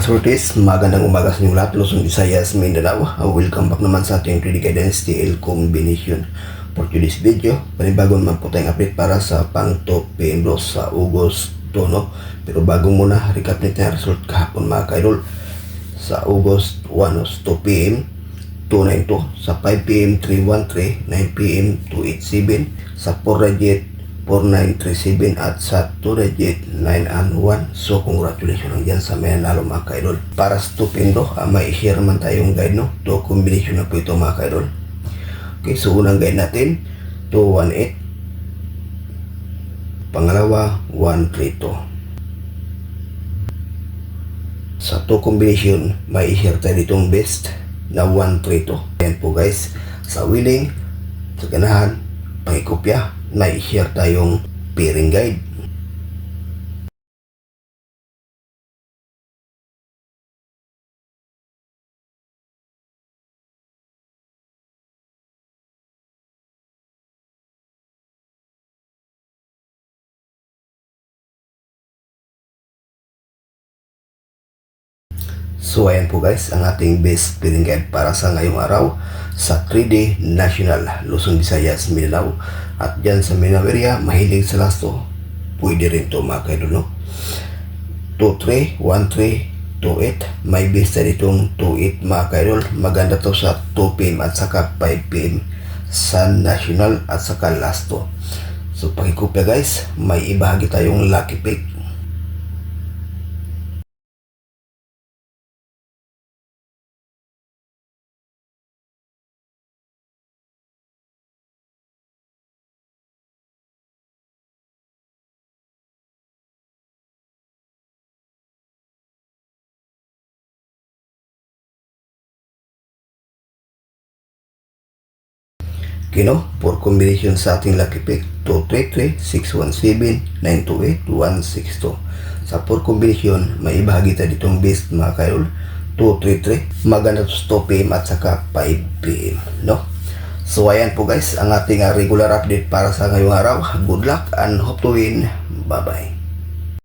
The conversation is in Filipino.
Sortes, magandang umaga sa inyong lahat, Luzon, Visayas, Mindanao. Welcome back naman sa ating 3D Guidance TL Combination. For today's video, panibagong man po tayong update para sa pang top PM sa Agosto, no? Pero bago muna, recap natin ang result kahapon mga kaidol. Sa August 1, 2 PM, 292, sa 5 PM, 313, 9 PM, 287, sa 4 Radiate, 4937 at sa 2 Radiate 9-1. So congratulations lang dyan sa may nanalo mga kaidol. Para sa Tupindo, may share man tayong guide, no? To combination na po ito mga kaidol. Okay, so unang guide natin 218, pangalawa 132. Sa 2 combination, may share tayo ditong best na 132. Yan po guys, sa willing, sa ganahan, pangikopya, may share tayong pairing guide. So ayan po guys, ang ating best pairing guide para sa ngayong araw sa 3D National, Luzon, Visayas, Mindanao. At dyan sa Mindanao area, mahilig sa lasto, pwede rin to mga kaidol, no? 2-3, 1-3, 2-8. May best na ditong 2-8 mga kaidol. Maganda to sa 2 PM at saka 5 PM sa National at saka lasto. So pakikopya guys, may ibahagi tayong lucky pick. Kino, for combination sa ating lucky pick, 233, 617, 928, 162. Sa 4 combination, may ibahagi tayo ditong best mga kaidol, 233, maganda to 2 PM at saka 5 PM, no? So ayan po guys, ang ating regular update para sa ngayong araw. Good luck and hope to win. Bye bye.